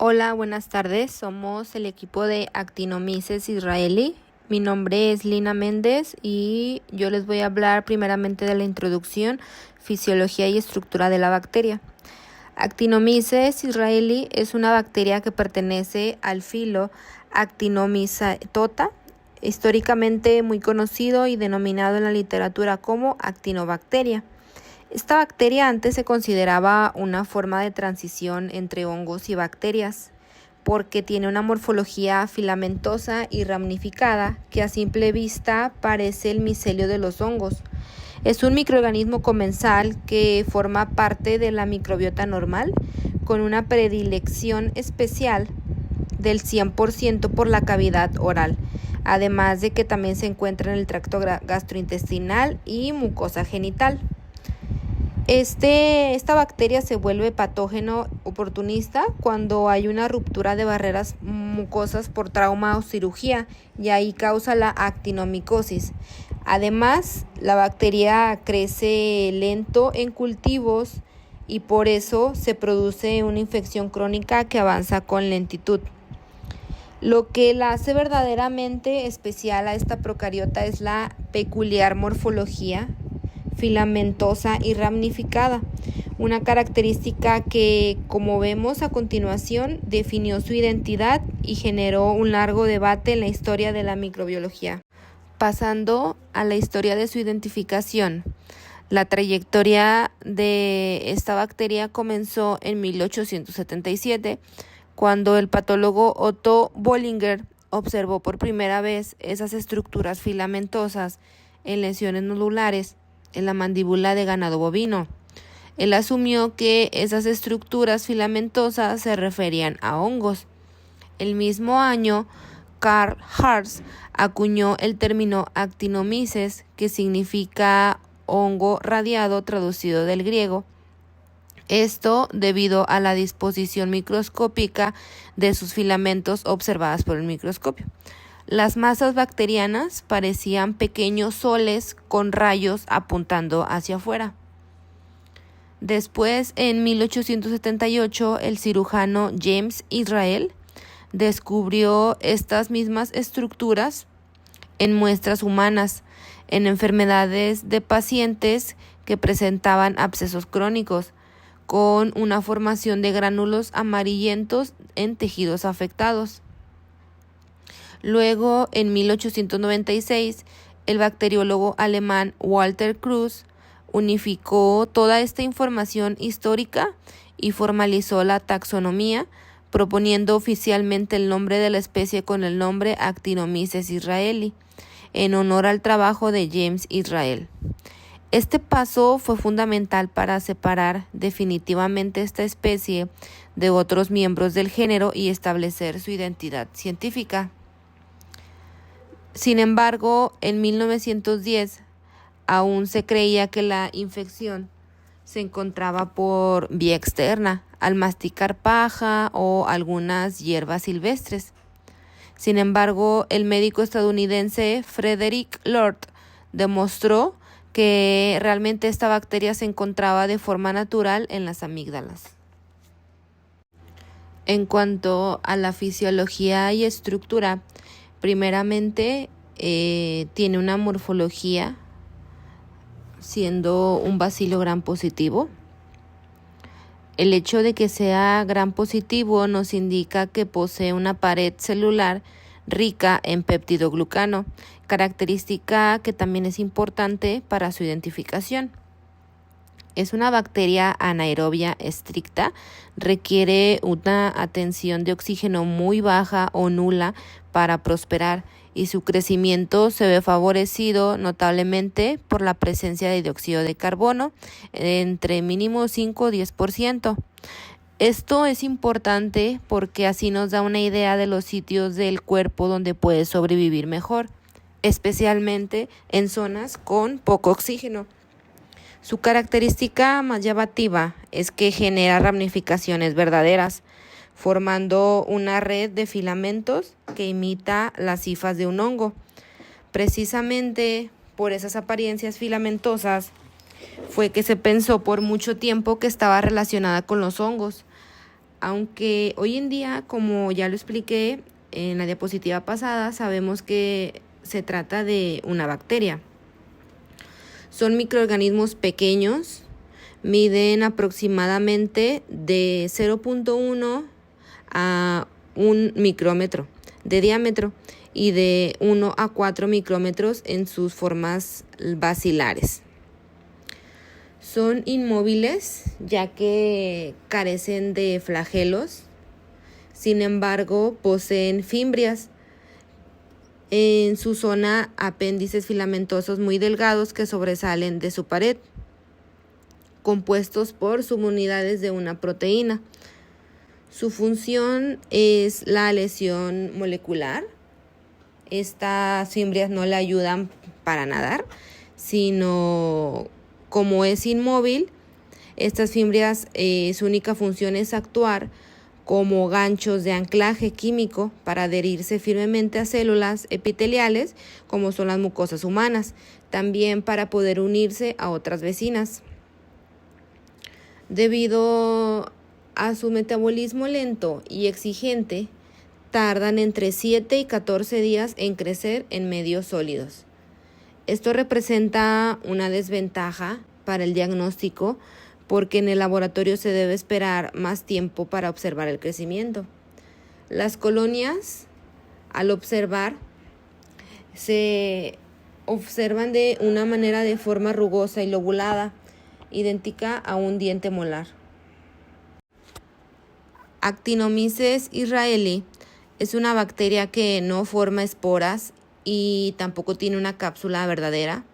Hola, buenas tardes. Somos el equipo de Actinomyces israelí. Mi nombre es Lina Méndez y yo les voy a hablar primeramente de la introducción, fisiología y estructura de la bacteria. Actinomyces israelí es una bacteria que pertenece al filo Actinomycetota, históricamente muy conocido y denominado en la literatura como actinobacteria. Esta bacteria antes se consideraba una forma de transición entre hongos y bacterias, porque tiene una morfología filamentosa y ramificada que a simple vista parece el micelio de los hongos. Es un microorganismo comensal que forma parte de la microbiota normal, con una predilección especial del 100% por la cavidad oral, además de que también se encuentra en el tracto gastrointestinal y mucosa genital. Esta bacteria se vuelve patógeno oportunista cuando hay una ruptura de barreras mucosas por trauma o cirugía, y ahí causa la actinomicosis. Además, la bacteria crece lento en cultivos y por eso se produce una infección crónica que avanza con lentitud. Lo que la hace verdaderamente especial a esta procariota es la peculiar morfología filamentosa y ramificada, una característica que, como vemos a continuación, definió su identidad y generó un largo debate en la historia de la microbiología. Pasando a la historia de su identificación, la trayectoria de esta bacteria comenzó en 1877, cuando el patólogo Otto Bollinger observó por primera vez esas estructuras filamentosas en lesiones nodulares en la mandíbula de ganado bovino. Él asumió que esas estructuras filamentosas se referían a hongos. El mismo año, Karl Hartz acuñó el término actinomyces, que significa hongo radiado traducido del griego. Esto debido a la disposición microscópica de sus filamentos observadas por el microscopio. Las masas bacterianas parecían pequeños soles con rayos apuntando hacia afuera. Después, en 1878, el cirujano James Israel descubrió estas mismas estructuras en muestras humanas, en enfermedades de pacientes que presentaban abscesos crónicos, con una formación de gránulos amarillentos en tejidos afectados. Luego, en 1896, el bacteriólogo alemán Walter Kruse unificó toda esta información histórica y formalizó la taxonomía, proponiendo oficialmente el nombre de la especie con el nombre Actinomyces israelí, en honor al trabajo de James Israel. Este paso fue fundamental para separar definitivamente esta especie de otros miembros del género y establecer su identidad científica. Sin embargo, en 1910 aún se creía que la infección se encontraba por vía externa, al masticar paja o algunas hierbas silvestres. Sin embargo, el médico estadounidense Frederick Lord demostró que realmente esta bacteria se encontraba de forma natural en las amígdalas. En cuanto a la fisiología y estructura, primeramente tiene una morfología siendo un bacilo gram positivo. El hecho de que sea gram positivo nos indica que posee una pared celular rica en peptidoglucano, característica que también es importante para su identificación. Es una bacteria anaerobia estricta, requiere una atención de oxígeno muy baja o nula para prosperar, y su crecimiento se ve favorecido notablemente por la presencia de dióxido de carbono entre mínimo 5 o 10%. Esto es importante porque así nos da una idea de los sitios del cuerpo donde puede sobrevivir mejor, especialmente en zonas con poco oxígeno. Su característica más llamativa es que genera ramificaciones verdaderas, formando una red de filamentos que imita las hifas de un hongo. Precisamente por esas apariencias filamentosas fue que se pensó por mucho tiempo que estaba relacionada con los hongos. Aunque hoy en día, como ya lo expliqué en la diapositiva pasada, sabemos que se trata de una bacteria. Son microorganismos pequeños, miden aproximadamente de 0.1 a 1 micrómetro de diámetro y de 1 a 4 micrómetros en sus formas bacilares. Son inmóviles ya que carecen de flagelos, sin embargo poseen fimbrias en su zona, apéndices filamentosos muy delgados que sobresalen de su pared, compuestos por subunidades de una proteína. Su función es la lesión molecular. Estas fimbrias no le ayudan para nadar, sino como es inmóvil, estas fimbrias su única función es actuar como ganchos de anclaje químico para adherirse firmemente a células epiteliales, como son las mucosas humanas, también para poder unirse a otras vecinas. Debido a su metabolismo lento y exigente, tardan entre 7 y 14 días en crecer en medios sólidos. Esto representa una desventaja para el diagnóstico porque en el laboratorio se debe esperar más tiempo para observar el crecimiento. Las colonias, al observar, se observan de una manera de forma rugosa y lobulada, idéntica a un diente molar. Actinomyces israelí es una bacteria que no forma esporas y tampoco tiene una cápsula verdadera.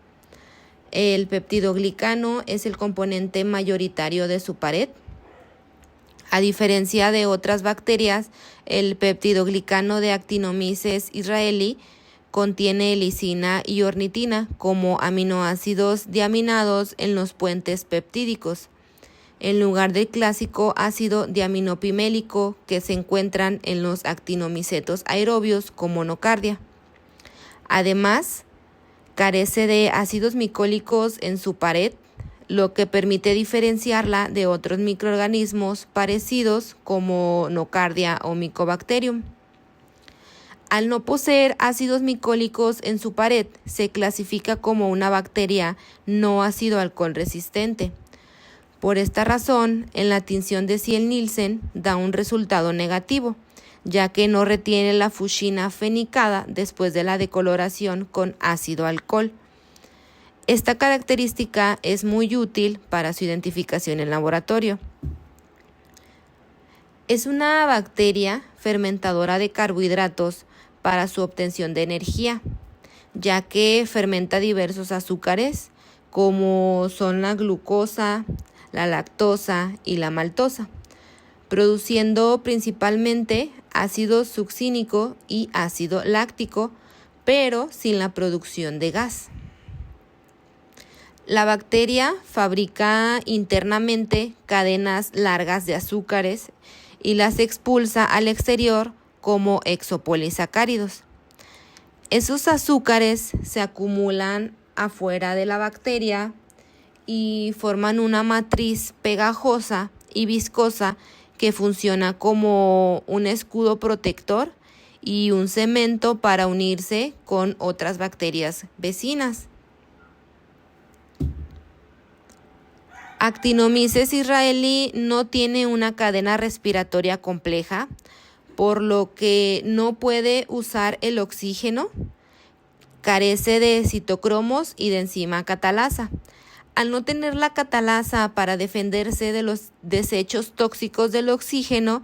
El peptidoglicano es el componente mayoritario de su pared. A diferencia de otras bacterias, el peptidoglicano de Actinomyces israelí contiene lisina y ornitina como aminoácidos diaminados en los puentes peptídicos, en lugar del clásico ácido diaminopimélico que se encuentran en los actinomicetos aerobios como nocardia. Además, carece de ácidos micólicos en su pared, lo que permite diferenciarla de otros microorganismos parecidos como nocardia o Mycobacterium. Al no poseer ácidos micólicos en su pared, se clasifica como una bacteria no ácido alcohol resistente. Por esta razón, en la tinción de Ziehl-Neelsen da un resultado negativo, ya que no retiene la fuchsina fenicada después de la decoloración con ácido alcohol. Esta característica es muy útil para su identificación en laboratorio. Es una bacteria fermentadora de carbohidratos para su obtención de energía, ya que fermenta diversos azúcares, como son la glucosa, la lactosa y la maltosa, produciendo principalmente ácido succínico y ácido láctico, pero sin la producción de gas. La bacteria fabrica internamente cadenas largas de azúcares y las expulsa al exterior como exopolisacáridos. Esos azúcares se acumulan afuera de la bacteria y forman una matriz pegajosa y viscosa que funciona como un escudo protector y un cemento para unirse con otras bacterias vecinas. Actinomyces israelí no tiene una cadena respiratoria compleja, por lo que no puede usar el oxígeno, carece de citocromos y de enzima catalasa. Al no tener la catalasa para defenderse de los desechos tóxicos del oxígeno,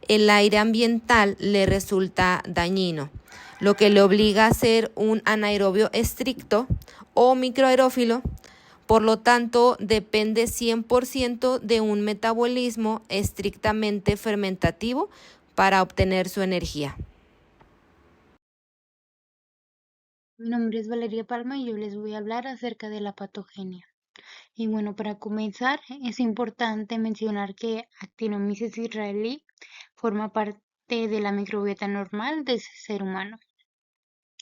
el aire ambiental le resulta dañino, lo que le obliga a ser un anaerobio estricto o microaerófilo. Por lo tanto, depende 100% de un metabolismo estrictamente fermentativo para obtener su energía. Mi nombre es Valeria Palma y yo les voy a hablar acerca de la patogenia. Y bueno, para comenzar, es importante mencionar que Actinomyces israelí forma parte de la microbiota normal de ese ser humano.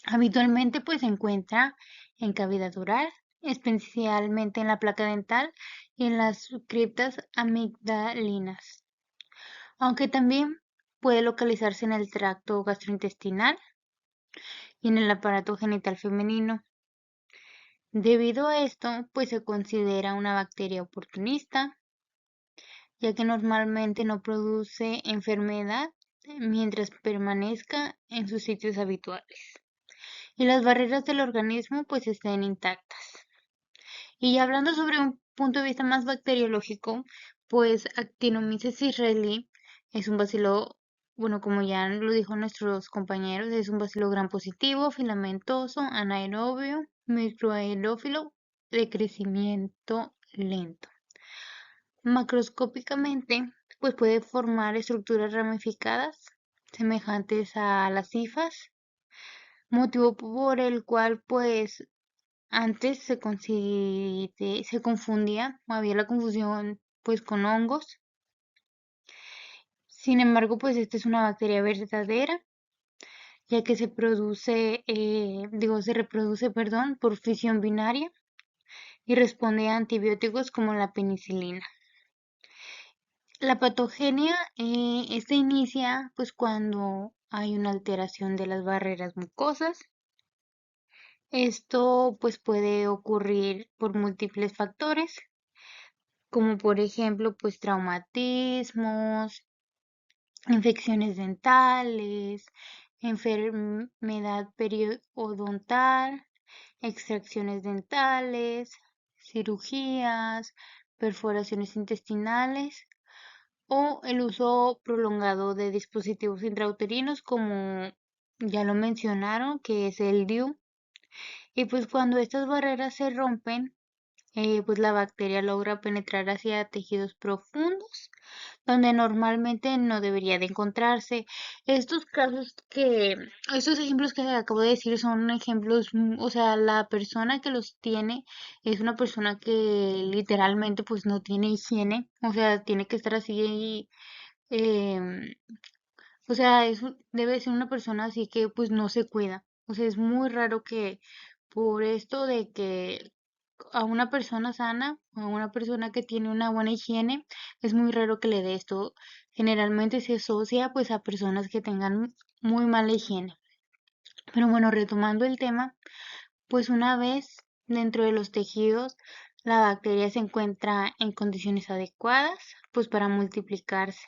Habitualmente pues se encuentra en cavidad oral, especialmente en la placa dental y en las criptas amigdalinas. aunque también puede localizarse en el tracto gastrointestinal y en el aparato genital femenino. Debido a esto, pues se considera una bacteria oportunista, ya que normalmente no produce enfermedad mientras permanezca en sus sitios habituales y las barreras del organismo pues estén intactas. Y hablando sobre un punto de vista más bacteriológico, pues Actinomyces israelí es un bacilo, bueno, como ya lo dijo nuestros compañeros, es un bacilo gram positivo, filamentoso, anaerobio, microaerófilo de crecimiento lento. Macroscópicamente, pues puede formar estructuras ramificadas semejantes a las hifas, motivo por el cual pues antes se confundía, o había la confusión pues con hongos. Sin embargo, pues esta es una bacteria verdadera, ya que se reproduce, perdón, por fisión binaria y responde a antibióticos como la penicilina. La patogenia, esta inicia pues cuando hay una alteración de las barreras mucosas. Esto pues puede ocurrir por múltiples factores, como por ejemplo pues traumatismos, infecciones dentales, enfermedad periodontal, extracciones dentales, cirugías, perforaciones intestinales o el uso prolongado de dispositivos intrauterinos como ya lo mencionaron, que es el DIU. Y pues cuando estas barreras se rompen, pues la bacteria logra penetrar hacia tejidos profundos donde normalmente no debería de encontrarse. Estos casos que, estos ejemplos que acabo de decir son ejemplos, o sea, la persona que los tiene es una persona que literalmente pues no tiene higiene, o sea, tiene que estar así, em, o sea, debe ser una persona así que pues no se cuida. O sea, es muy raro que por esto de que a una persona sana, a una persona que tiene una buena higiene, es muy raro que le dé esto. Generalmente se asocia pues a personas que tengan muy mala higiene. Pero bueno, retomando el tema, pues una vez dentro de los tejidos, la bacteria se encuentra en condiciones adecuadas pues para multiplicarse,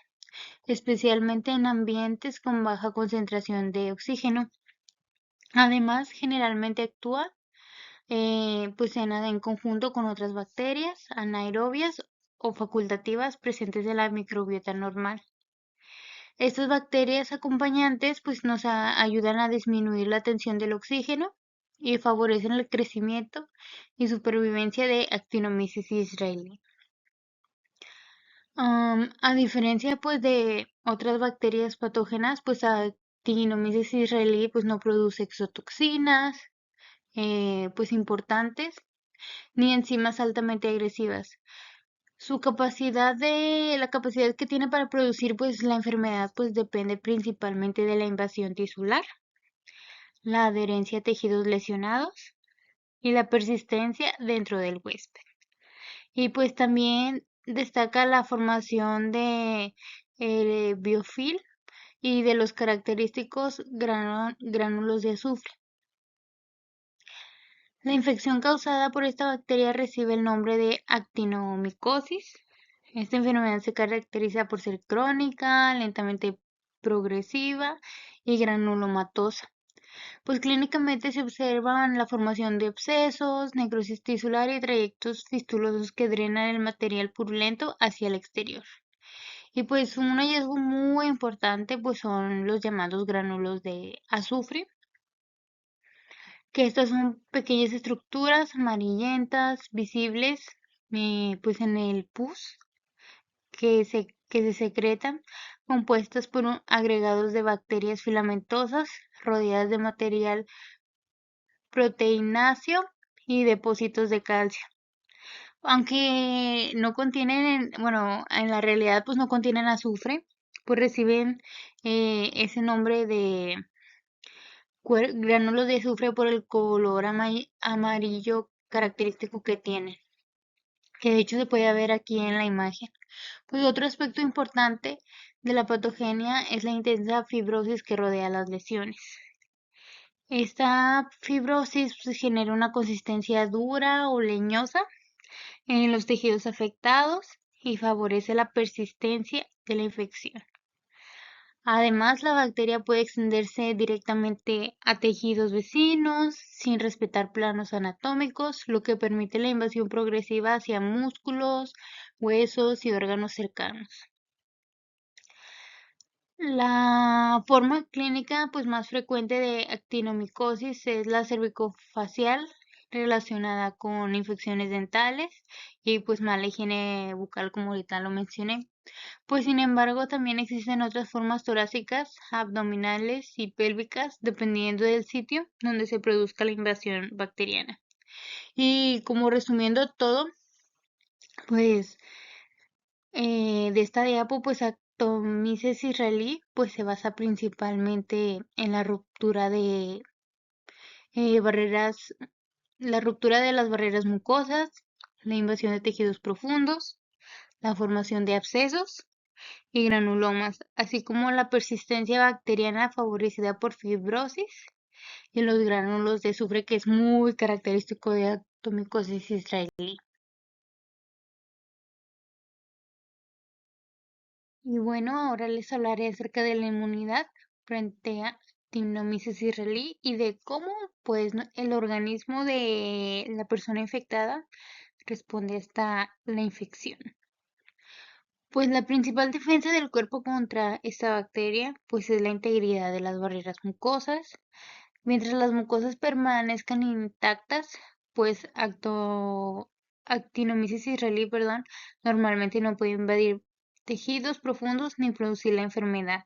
especialmente en ambientes con baja concentración de oxígeno. Además, generalmente actúa pues en conjunto con otras bacterias anaerobias o facultativas presentes en la microbiota normal. Estas bacterias acompañantes pues ayudan a disminuir la tensión del oxígeno y favorecen el crecimiento y supervivencia de Actinomyces israelí. A diferencia pues de otras bacterias patógenas, pues Actinomyces israelí pues no produce exotoxinas pues importantes ni enzimas altamente agresivas. La capacidad que tiene para producir pues la enfermedad pues depende principalmente de la invasión tisular, la adherencia a tejidos lesionados y la persistencia dentro del huésped. Y pues también destaca la formación de biofilm y de los característicos gránulos de azufre. La infección causada por esta bacteria recibe el nombre de actinomicosis. Esta enfermedad se caracteriza por ser crónica, lentamente progresiva y granulomatosa. Pues clínicamente se observan la formación de abscesos, necrosis tisular y trayectos fistulosos que drenan el material purulento hacia el exterior. Y pues un hallazgo muy importante pues son los llamados gránulos de azufre, que estas son pequeñas estructuras amarillentas visibles pues en el pus que se secretan, compuestas por agregados de bacterias filamentosas rodeadas de material proteináceo y depósitos de calcio. Aunque no contienen, bueno, en la realidad pues no contienen azufre, pues reciben ese nombre de gránulos de azufre por el color amarillo característico que tienen. que de hecho se puede ver aquí en la imagen. Pues otro aspecto importante de la patogenia es la intensa fibrosis que rodea las lesiones. Esta fibrosis pues, genera una consistencia dura o leñosa en los tejidos afectados y favorece la persistencia de la infección. Además, la bacteria puede extenderse directamente a tejidos vecinos sin respetar planos anatómicos, lo que permite la invasión progresiva hacia músculos, huesos y órganos cercanos. La forma clínica pues, más frecuente de actinomicosis es la cervicofacial relacionada con infecciones dentales y pues mala higiene bucal, como ahorita lo mencioné. Pues sin embargo, también existen otras formas torácicas, abdominales y pélvicas, dependiendo del sitio donde se produzca la invasión bacteriana. Y como resumiendo todo, pues de esta diapo, pues Actomyces israelí, pues se basa principalmente en la ruptura de barreras, la ruptura de las barreras mucosas, la invasión de tejidos profundos, la formación de abscesos y granulomas, así como la persistencia bacteriana favorecida por fibrosis y los gránulos de azufre, que es muy característico de Actomycosis israelí. Y bueno, ahora les hablaré acerca de la inmunidad frente a Actinomyces israelí y de cómo pues, el organismo de la persona infectada responde hasta la infección. Pues la principal defensa del cuerpo contra esta bacteria pues es la integridad de las barreras mucosas. Mientras las mucosas permanezcan intactas, pues Actinomyces israelí, normalmente no puede invadir tejidos profundos ni producir la enfermedad.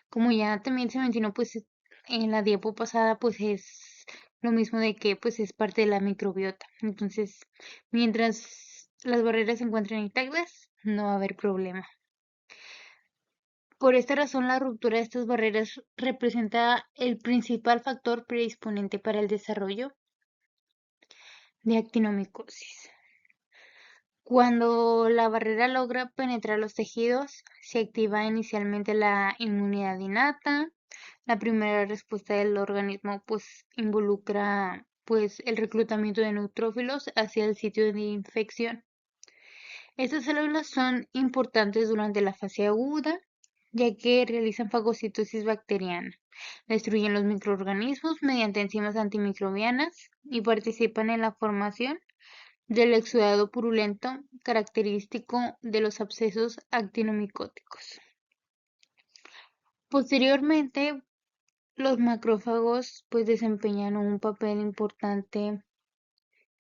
Como ya también se mencionó pues en la diapo pasada, pues es lo mismo de que pues es parte de la microbiota. Entonces, mientras las barreras se encuentren intactas, no va a haber problema. Por esta razón, la ruptura de estas barreras representa el principal factor predisponente para el desarrollo de actinomicosis. Cuando la barrera logra penetrar los tejidos, se activa inicialmente la inmunidad innata. La primera respuesta del organismo pues involucra pues el reclutamiento de neutrófilos hacia el sitio de infección. Estas células son importantes durante la fase aguda, ya que realizan fagocitosis bacteriana, destruyen los microorganismos mediante enzimas antimicrobianas y participan en la formación del exudado purulento característico de los abscesos actinomicóticos. Posteriormente, los macrófagos pues desempeñan un papel importante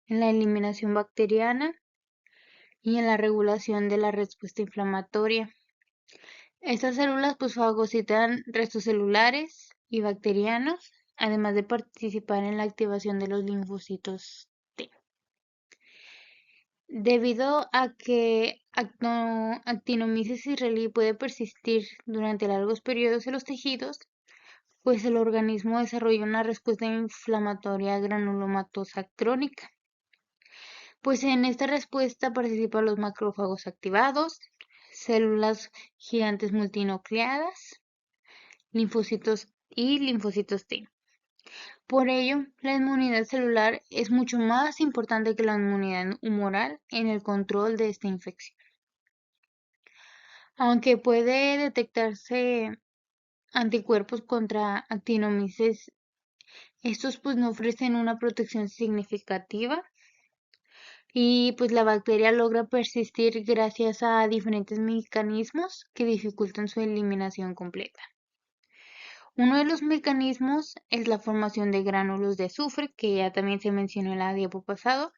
en la eliminación bacteriana y en la regulación de la respuesta inflamatoria. Estas células pues fagocitan restos celulares y bacterianos, además de participar en la activación de los linfocitos T. Debido a que Actinomyces israelí puede persistir durante largos periodos en los tejidos, pues el organismo desarrolla una respuesta inflamatoria granulomatosa crónica. Pues en esta respuesta participan los macrófagos activados, células gigantes multinucleadas, linfocitos y linfocitos T. Por ello, la inmunidad celular es mucho más importante que la inmunidad humoral en el control de esta infección. Aunque puede detectarse anticuerpos contra actinomyces, estos pues no ofrecen una protección significativa y pues la bacteria logra persistir gracias a diferentes mecanismos que dificultan su eliminación completa. Uno de los mecanismos es la formación de gránulos de azufre, que ya también se mencionó en la diapo pasado,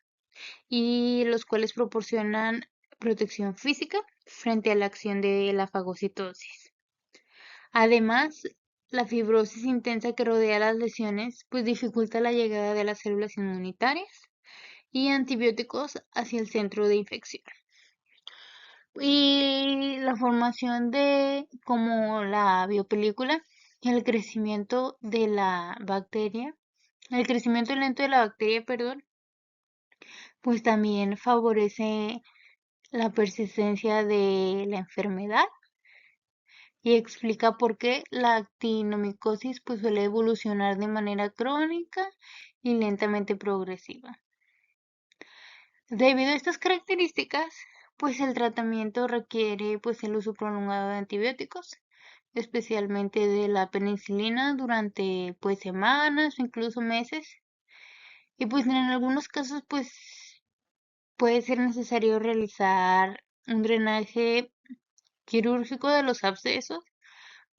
y los cuales proporcionan protección física frente a la acción de la fagocitosis. Además, la fibrosis intensa que rodea las lesiones pues dificulta la llegada de las células inmunitarias y antibióticos hacia el centro de infección. Y la formación de como la biopelícula, el crecimiento de la bacteria, el crecimiento lento de la bacteria, pues también favorece la persistencia de la enfermedad y explica por qué la actinomicosis pues suele evolucionar de manera crónica y lentamente progresiva. Debido a estas características, pues el tratamiento requiere pues el uso prolongado de antibióticos, especialmente de la penicilina durante pues semanas o incluso meses. Y pues en algunos casos pues puede ser necesario realizar un drenaje quirúrgico de los abscesos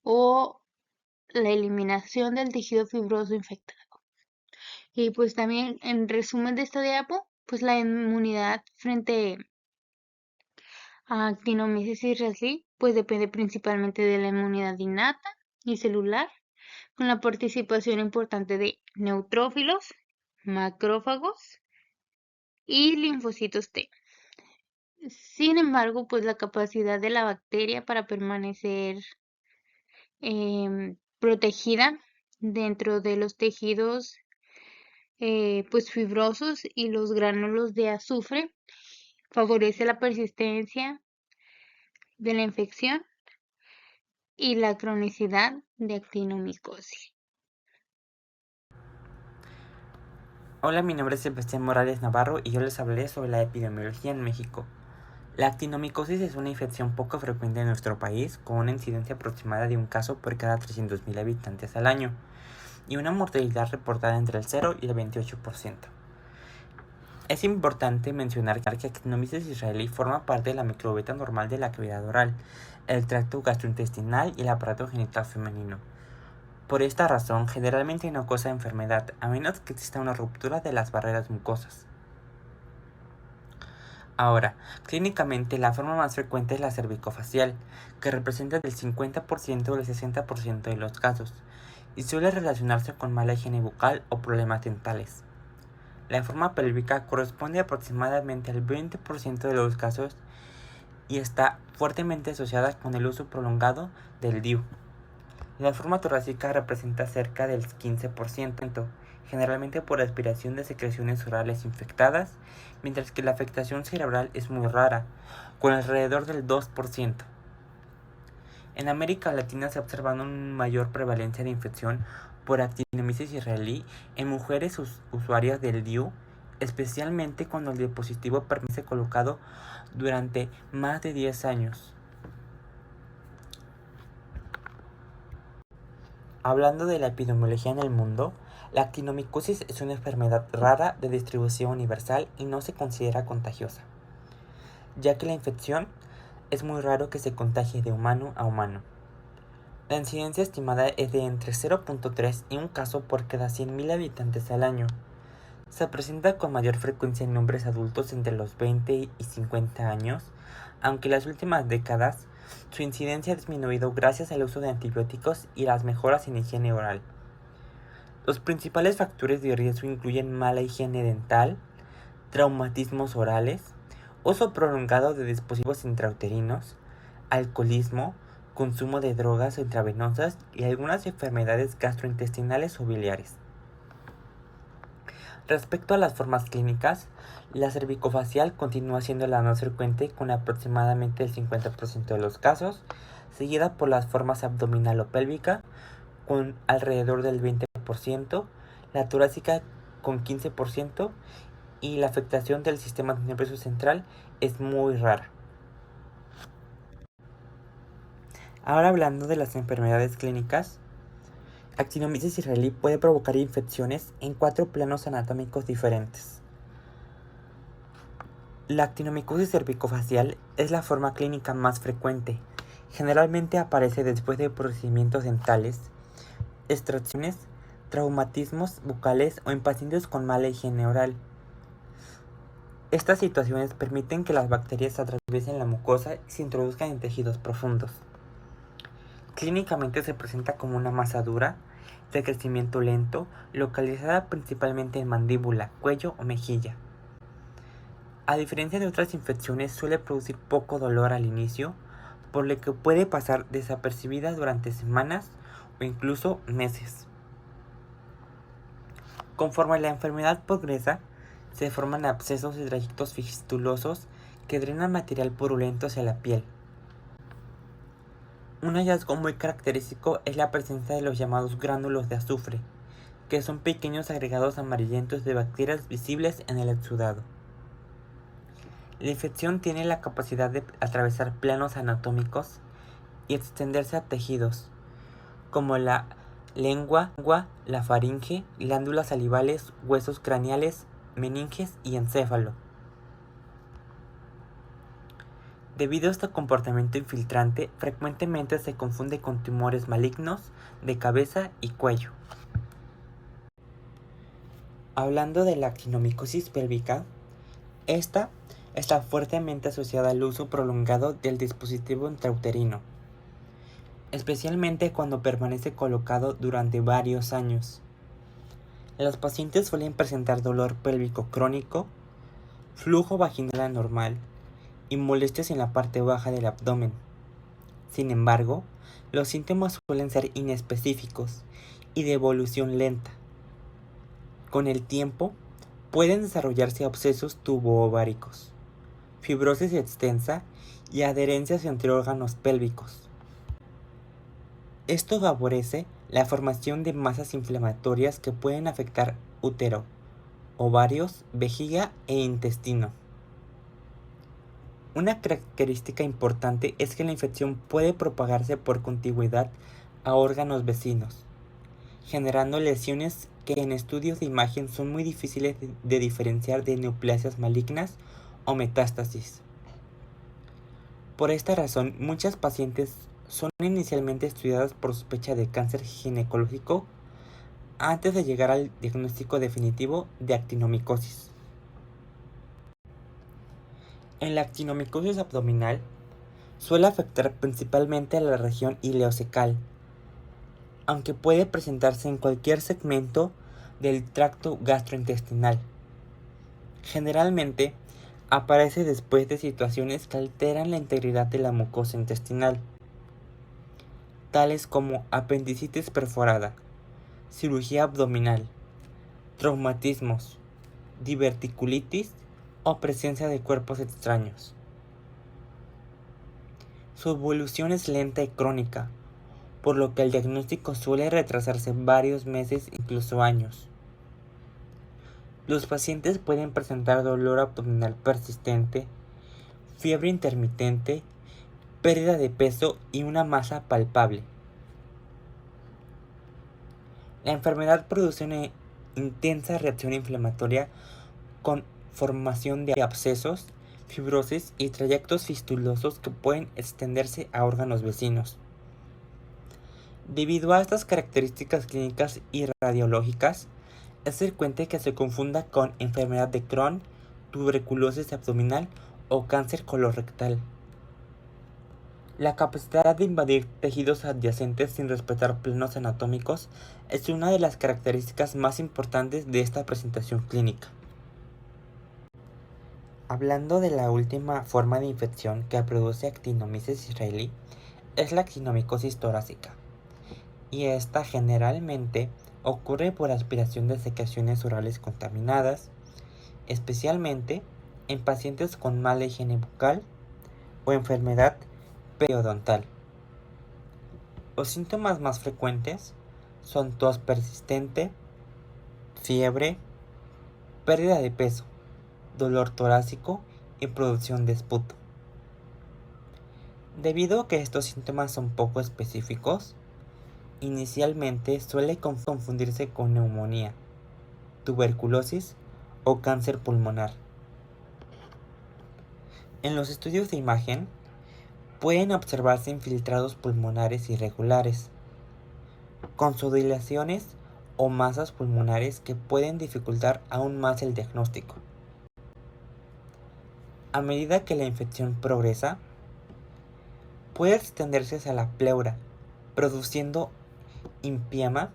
o la eliminación del tejido fibroso infectado. Y pues también en resumen de esta diapo, pues la inmunidad frente a actinomycesis resli, pues depende principalmente de la inmunidad innata y celular, con la participación importante de neutrófilos, macrófagos y linfocitos T. Sin embargo, pues la capacidad de la bacteria para permanecer protegida dentro de los tejidos pues fibrosos y los gránulos de azufre favorece la persistencia de la infección y la cronicidad de actinomicosis. Hola, mi nombre es Sebastián Morales Navarro y yo les hablaré sobre la epidemiología en México. La actinomicosis es una infección poco frecuente en nuestro país, con una incidencia aproximada de un caso por cada 300.000 habitantes al año y una mortalidad reportada entre el 0 y el 28%. Es importante mencionar que Actinomyces israelí forma parte de la microbiota normal de la cavidad oral, el tracto gastrointestinal y el aparato genital femenino. Por esta razón, generalmente no causa enfermedad, a menos que exista una ruptura de las barreras mucosas. Ahora, clínicamente la forma más frecuente es la cervicofacial, que representa del 50% al 60% de los casos, y suele relacionarse con mala higiene bucal o problemas dentales. La forma pélvica corresponde aproximadamente al 20% de los casos y está fuertemente asociada con el uso prolongado del DIU. La forma torácica representa cerca del 15%, generalmente por aspiración de secreciones orales infectadas, mientras que la afectación cerebral es muy rara, con alrededor del 2%. En América Latina se observa una mayor prevalencia de infección por actinomyces israelí en mujeres usuarias del DIU, especialmente cuando el dispositivo permanece colocado durante más de 10 años. Hablando de la epidemiología en el mundo, la actinomicosis es una enfermedad rara de distribución universal y no se considera contagiosa, ya que la infección es muy raro que se contagie de humano a humano. La incidencia estimada es de entre 0.3 y un caso por cada 100.000 habitantes al año. Se presenta con mayor frecuencia en hombres adultos entre los 20 y 50 años, aunque en las últimas décadas su incidencia ha disminuido gracias al uso de antibióticos y las mejoras en higiene oral. Los principales factores de riesgo incluyen mala higiene dental, traumatismos orales, uso prolongado de dispositivos intrauterinos, alcoholismo, consumo de drogas intravenosas y algunas enfermedades gastrointestinales o biliares. Respecto a las formas clínicas, la cervicofacial continúa siendo la más frecuente con aproximadamente el 50% de los casos, seguida por las formas abdominal o pélvica con alrededor del 20%, la torácica con 15% y la afectación del sistema nervioso central es muy rara. Ahora hablando de las enfermedades clínicas, actinomyces israelí puede provocar infecciones en 4 planos anatómicos diferentes. La actinomicosis cervicofacial es la forma clínica más frecuente. Generalmente aparece después de procedimientos dentales, extracciones, traumatismos bucales o en pacientes con mala higiene oral. Estas situaciones permiten que las bacterias atraviesen la mucosa y se introduzcan en tejidos profundos. Clínicamente se presenta como una masa dura, de crecimiento lento, localizada principalmente en mandíbula, cuello o mejilla. A diferencia de otras infecciones, suele producir poco dolor al inicio, por lo que puede pasar desapercibida durante semanas o incluso meses. Conforme la enfermedad progresa, se forman abscesos y trayectos fistulosos que drenan material purulento hacia la piel. Un hallazgo muy característico es la presencia de los llamados gránulos de azufre, que son pequeños agregados amarillentos de bacterias visibles en el exudado. La infección tiene la capacidad de atravesar planos anatómicos y extenderse a tejidos, como la lengua, la faringe, glándulas salivales, huesos craneales, meninges y encéfalo. Debido a este comportamiento infiltrante, frecuentemente se confunde con tumores malignos de cabeza y cuello. Hablando de la actinomicosis pélvica, esta está fuertemente asociada al uso prolongado del dispositivo intrauterino, especialmente cuando permanece colocado durante varios años. Los pacientes suelen presentar dolor pélvico crónico, flujo vaginal anormal y molestias en la parte baja del abdomen. Sin embargo, los síntomas suelen ser inespecíficos y de evolución lenta. Con el tiempo, pueden desarrollarse abscesos tubo-ováricos, fibrosis extensa y adherencias entre órganos pélvicos. Esto favorece la formación de masas inflamatorias que pueden afectar útero, ovarios, vejiga e intestino. Una característica importante es que la infección puede propagarse por contigüidad a órganos vecinos, generando lesiones que en estudios de imagen son muy difíciles de diferenciar de neoplasias malignas o metástasis. Por esta razón, muchas pacientes son inicialmente estudiadas por sospecha de cáncer ginecológico antes de llegar al diagnóstico definitivo de actinomicosis. En la actinomicosis abdominal suele afectar principalmente a la región ileocecal, aunque puede presentarse en cualquier segmento del tracto gastrointestinal. Generalmente aparece después de situaciones que alteran la integridad de la mucosa intestinal, tales como apendicitis perforada, cirugía abdominal, traumatismos, diverticulitis o presencia de cuerpos extraños. Su evolución es lenta y crónica, por lo que el diagnóstico suele retrasarse varios meses, incluso años. Los pacientes pueden presentar dolor abdominal persistente, fiebre intermitente, pérdida de peso y una masa palpable. La enfermedad produce una intensa reacción inflamatoria con formación de abscesos, fibrosis y trayectos fistulosos que pueden extenderse a órganos vecinos. Debido a estas características clínicas y radiológicas, es frecuente que se confunda con enfermedad de Crohn, tuberculosis abdominal o cáncer colorectal. La capacidad de invadir tejidos adyacentes sin respetar planos anatómicos es una de las características más importantes de esta presentación clínica. Hablando de la última forma de infección que produce actinomicosis israelí, es la actinomicosis torácica, y esta generalmente ocurre por aspiración de secreciones orales contaminadas, especialmente en pacientes con mala higiene bucal o enfermedad periodontal. Los síntomas más frecuentes son tos persistente, fiebre, pérdida de peso, dolor torácico y producción de esputo. Debido a que estos síntomas son poco específicos, inicialmente suele confundirse con neumonía, tuberculosis o cáncer pulmonar. En los estudios de imagen pueden observarse infiltrados pulmonares irregulares, consolidaciones o masas pulmonares que pueden dificultar aún más el diagnóstico. A medida que la infección progresa, puede extenderse hacia la pleura, produciendo empiema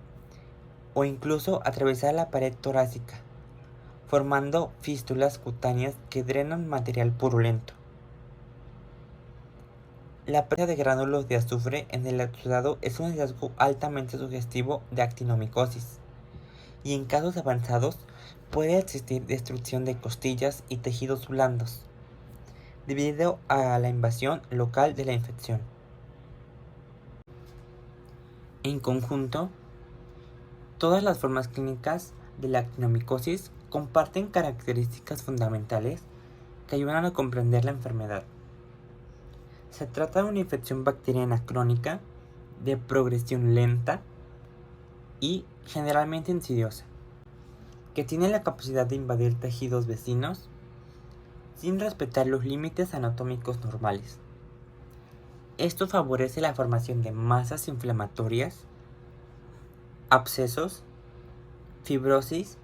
o incluso atravesar la pared torácica, formando fístulas cutáneas que drenan material purulento. La presencia de gránulos de azufre en el exudado es un hallazgo altamente sugestivo de actinomicosis, y en casos avanzados puede existir destrucción de costillas y tejidos blandos debido a la invasión local de la infección. En conjunto, todas las formas clínicas de la actinomicosis comparten características fundamentales que ayudan a comprender la enfermedad. Se trata de una infección bacteriana crónica de progresión lenta y generalmente insidiosa, que tiene la capacidad de invadir tejidos vecinos sin respetar los límites anatómicos normales. Esto favorece la formación de masas inflamatorias, abscesos, fibrosis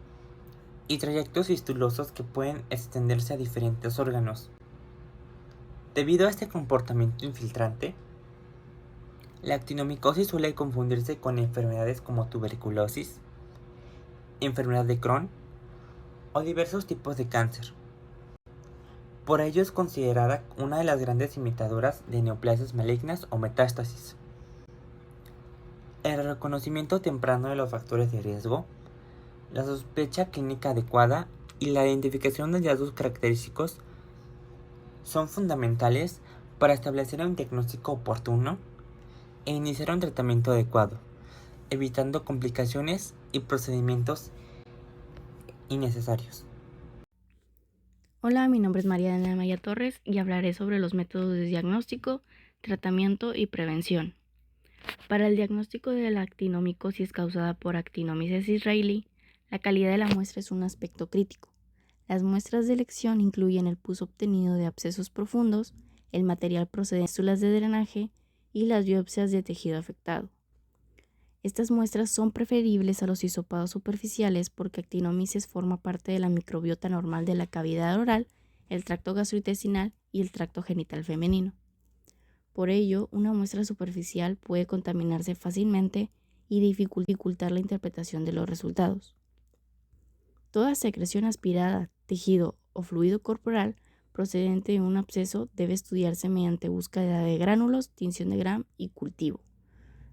y trayectos fistulosos que pueden extenderse a diferentes órganos. Debido a este comportamiento infiltrante, la actinomicosis suele confundirse con enfermedades como tuberculosis, enfermedad de Crohn o diversos tipos de cáncer. Por ello es considerada una de las grandes imitadoras de neoplasias malignas o metástasis. El reconocimiento temprano de los factores de riesgo, la sospecha clínica adecuada y la identificación de hallazgos característicos son fundamentales para establecer un diagnóstico oportuno e iniciar un tratamiento adecuado, evitando complicaciones y procedimientos innecesarios. Hola, mi nombre es María Elena Maya Torres y hablaré sobre los métodos de diagnóstico, tratamiento y prevención. Para el diagnóstico de la actinomicosis causada por Actinomyces israelí, la calidad de la muestra es un aspecto crítico. Las muestras de elección incluyen el pus obtenido de abscesos profundos, el material procedente de cápsulas de drenaje y las biopsias de tejido afectado. Estas muestras son preferibles a los hisopados superficiales porque Actinomyces forma parte de la microbiota normal de la cavidad oral, el tracto gastrointestinal y el tracto genital femenino. Por ello, una muestra superficial puede contaminarse fácilmente y dificultar la interpretación de los resultados. Toda secreción aspirada, tejido o fluido corporal procedente de un absceso debe estudiarse mediante búsqueda de gránulos, tinción de Gram y cultivo.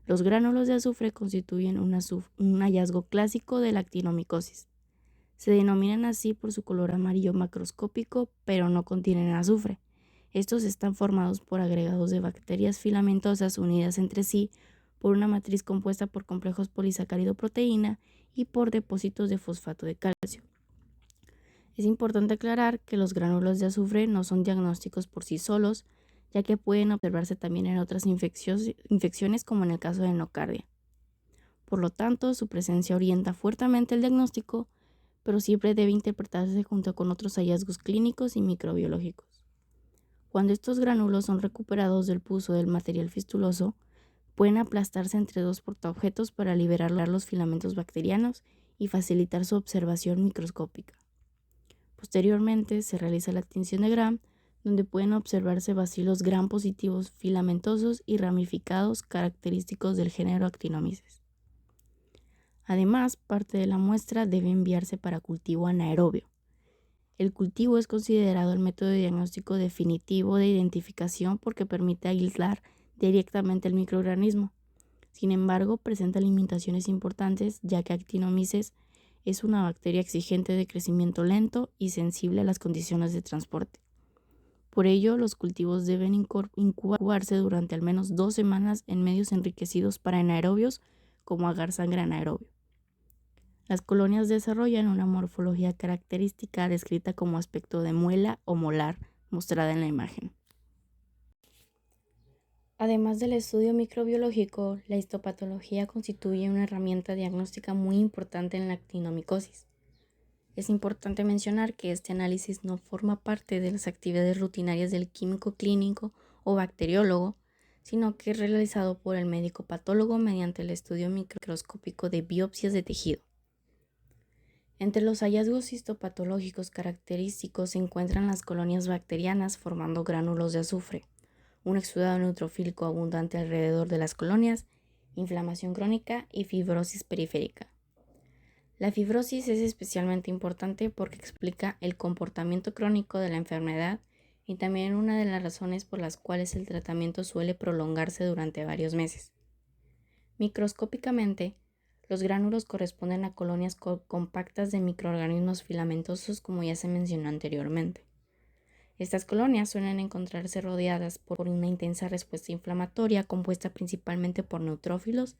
Los gránulos de azufre constituyen un hallazgo clásico de la actinomicosis. Se denominan así por su color amarillo macroscópico, pero no contienen azufre. Estos están formados por agregados de bacterias filamentosas unidas entre sí por una matriz compuesta por complejos polisacárido-proteína y por depósitos de fosfato de calcio. Es importante aclarar que los gránulos de azufre no son diagnósticos por sí solos, ya que pueden observarse también en otras infecciones como en el caso de endocardia. Por lo tanto, su presencia orienta fuertemente el diagnóstico, pero siempre debe interpretarse junto con otros hallazgos clínicos y microbiológicos. Cuando estos gránulos son recuperados del pus o del material fistuloso, pueden aplastarse entre dos portaobjetos para liberar los filamentos bacterianos y facilitar su observación microscópica. Posteriormente se realiza la tinción de Gram, donde pueden observarse bacilos gram positivos filamentosos y ramificados característicos del género Actinomyces. Además, parte de la muestra debe enviarse para cultivo anaerobio. El cultivo es considerado el método de diagnóstico definitivo de identificación porque permite aislar directamente el microorganismo. Sin embargo, presenta limitaciones importantes ya que Actinomyces es una bacteria exigente de crecimiento lento y sensible a las condiciones de transporte. Por ello, los cultivos deben incubarse durante al menos 2 semanas en medios enriquecidos para anaerobios como agar sangre anaerobio. Las colonias desarrollan una morfología característica descrita como aspecto de muela o molar, mostrada en la imagen. Además del estudio microbiológico, la histopatología constituye una herramienta diagnóstica muy importante en la actinomicosis. Es importante mencionar que este análisis no forma parte de las actividades rutinarias del químico clínico o bacteriólogo, sino que es realizado por el médico patólogo mediante el estudio microscópico de biopsias de tejido. Entre los hallazgos histopatológicos característicos se encuentran las colonias bacterianas formando gránulos de azufre, un exudado neutrofílico abundante alrededor de las colonias, inflamación crónica y fibrosis periférica. La fibrosis es especialmente importante porque explica el comportamiento crónico de la enfermedad y también una de las razones por las cuales el tratamiento suele prolongarse durante varios meses. Microscópicamente, Los gránulos corresponden a colonias compactas de microorganismos filamentosos, como ya se mencionó anteriormente. Estas colonias suelen encontrarse rodeadas por una intensa respuesta inflamatoria compuesta principalmente por neutrófilos,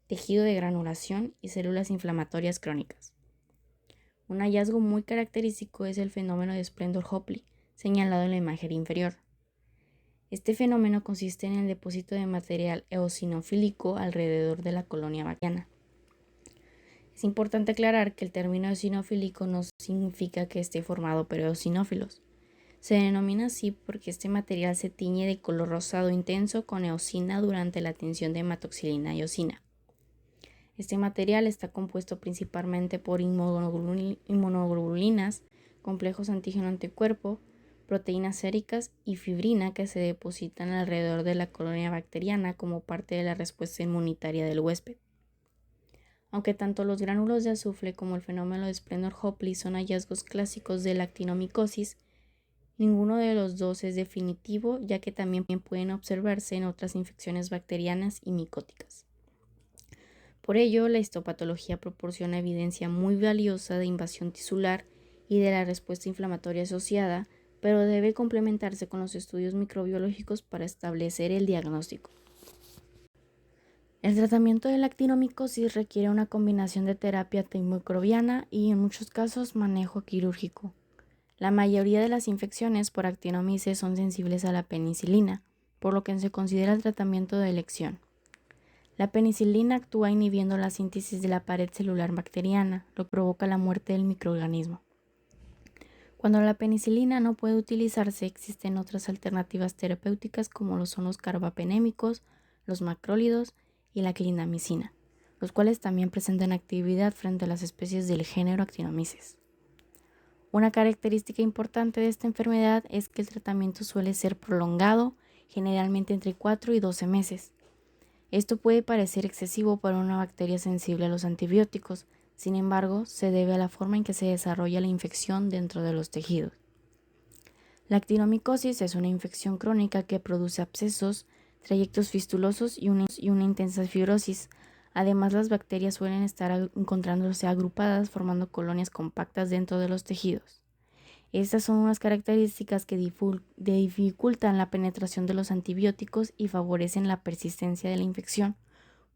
tejido de granulación y células inflamatorias crónicas. Un hallazgo muy característico es el fenómeno de Splendor-Hopley, señalado en la imagen inferior. Este fenómeno consiste en el depósito de material eosinofílico alrededor de la colonia bacteriana. Es importante aclarar que el término eosinofílico no significa que esté formado por eosinófilos. Se denomina así porque este material se tiñe de color rosado intenso con eosina durante la tensión de hematoxilina y eosina. Este material está compuesto principalmente por inmunoglobulinas, complejos antígeno-anticuerpo, proteínas séricas y fibrina que se depositan alrededor de la colonia bacteriana como parte de la respuesta inmunitaria del huésped. Aunque tanto los gránulos de azufre como el fenómeno de Splendor-Hopley son hallazgos clásicos de la actinomicosis, ninguno de los dos es definitivo, ya que también pueden observarse en otras infecciones bacterianas y micóticas. Por ello, la histopatología proporciona evidencia muy valiosa de invasión tisular y de la respuesta inflamatoria asociada, pero debe complementarse con los estudios microbiológicos para establecer el diagnóstico. El tratamiento de la actinomicosis requiere una combinación de terapia antimicrobiana y, en muchos casos, manejo quirúrgico. La mayoría de las infecciones por actinomices son sensibles a la penicilina, por lo que se considera el tratamiento de elección. La penicilina actúa inhibiendo la síntesis de la pared celular bacteriana, lo que provoca la muerte del microorganismo. Cuando la penicilina no puede utilizarse, existen otras alternativas terapéuticas como lo son los carbapenémicos, los macrólidos y la clindamicina, los cuales también presentan actividad frente a las especies del género Actinomyces. Una característica importante de esta enfermedad es que el tratamiento suele ser prolongado, generalmente entre 4 y 12 meses. Esto puede parecer excesivo para una bacteria sensible a los antibióticos, sin embargo, se debe a la forma en que se desarrolla la infección dentro de los tejidos. La actinomicosis es una infección crónica que produce abscesos, trayectos fistulosos y una intensa fibrosis. Además, las bacterias suelen estar encontrándose agrupadas formando colonias compactas dentro de los tejidos. Estas son unas características que dificultan la penetración de los antibióticos y favorecen la persistencia de la infección,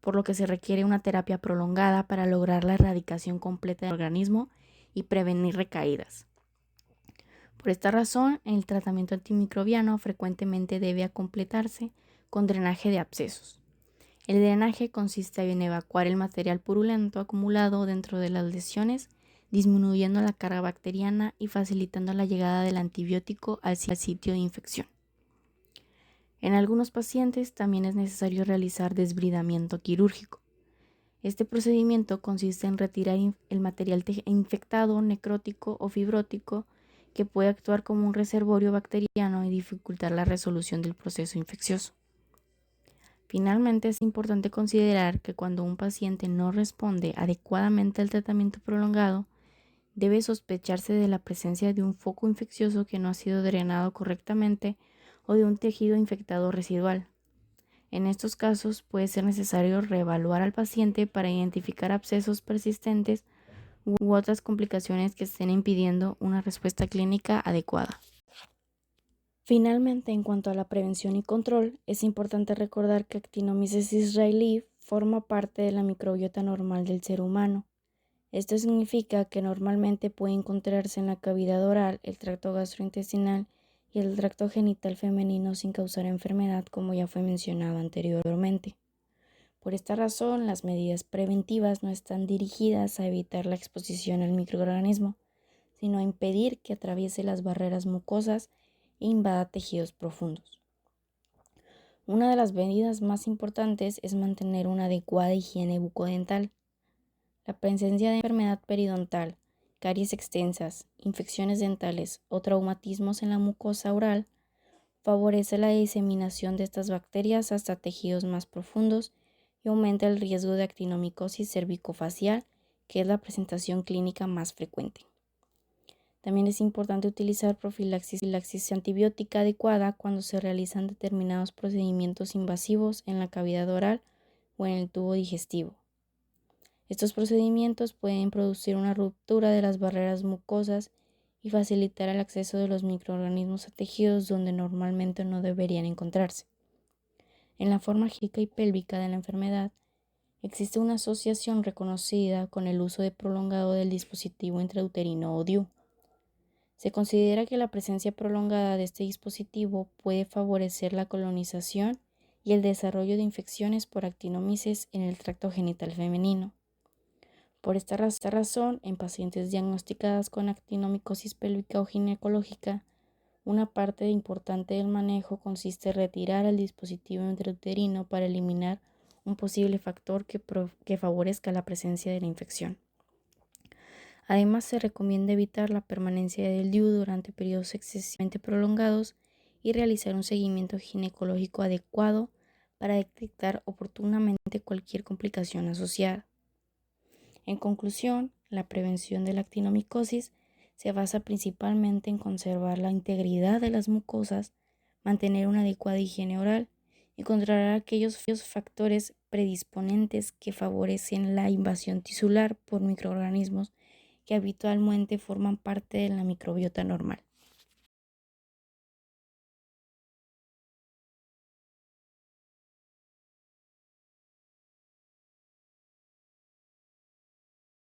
por lo que se requiere una terapia prolongada para lograr la erradicación completa del organismo y prevenir recaídas. Por esta razón, el tratamiento antimicrobiano frecuentemente debe completarse con drenaje de abscesos. El drenaje consiste en evacuar el material purulento acumulado dentro de las lesiones, disminuyendo la carga bacteriana y facilitando la llegada del antibiótico al sitio de infección. En algunos pacientes también es necesario realizar desbridamiento quirúrgico. Este procedimiento consiste en retirar el material infectado, necrótico o fibrótico que puede actuar como un reservorio bacteriano y dificultar la resolución del proceso infeccioso. Finalmente, es importante considerar que cuando un paciente no responde adecuadamente al tratamiento prolongado, debe sospecharse de la presencia de un foco infeccioso que no ha sido drenado correctamente o de un tejido infectado residual. En estos casos puede ser necesario reevaluar al paciente para identificar abscesos persistentes u otras complicaciones que estén impidiendo una respuesta clínica adecuada. Finalmente, en cuanto a la prevención y control, es importante recordar que Actinomyces israelí forma parte de la microbiota normal del ser humano. Esto significa que normalmente puede encontrarse en la cavidad oral, el tracto gastrointestinal y el tracto genital femenino sin causar enfermedad, como ya fue mencionado anteriormente. Por esta razón, las medidas preventivas no están dirigidas a evitar la exposición al microorganismo, sino a impedir que atraviese las barreras mucosas e invada tejidos profundos. Una de las medidas más importantes es mantener una adecuada higiene bucodental. La presencia de enfermedad periodontal, caries extensas, infecciones dentales o traumatismos en la mucosa oral favorece la diseminación de estas bacterias hasta tejidos más profundos y aumenta el riesgo de actinomicosis cervicofacial, que es la presentación clínica más frecuente. También es importante utilizar profilaxis antibiótica adecuada cuando se realizan determinados procedimientos invasivos en la cavidad oral o en el tubo digestivo. Estos procedimientos pueden producir una ruptura de las barreras mucosas y facilitar el acceso de los microorganismos a tejidos donde normalmente no deberían encontrarse. En la forma gírica y pélvica de la enfermedad, existe una asociación reconocida con el uso prolongado del dispositivo intrauterino o DIU. Se considera que la presencia prolongada de este dispositivo puede favorecer la colonización y el desarrollo de infecciones por actinomices en el tracto genital femenino. Por esta razón, en pacientes diagnosticadas con actinomicosis pélvica o ginecológica, una parte importante del manejo consiste en retirar el dispositivo intrauterino para eliminar un posible factor que favorezca la presencia de la infección. Además, se recomienda evitar la permanencia del DIU durante periodos excesivamente prolongados y realizar un seguimiento ginecológico adecuado para detectar oportunamente cualquier complicación asociada. En conclusión, la prevención de la actinomicosis se basa principalmente en conservar la integridad de las mucosas, mantener una adecuada higiene oral y controlar aquellos factores predisponentes que favorecen la invasión tisular por microorganismos que habitualmente forman parte de la microbiota normal.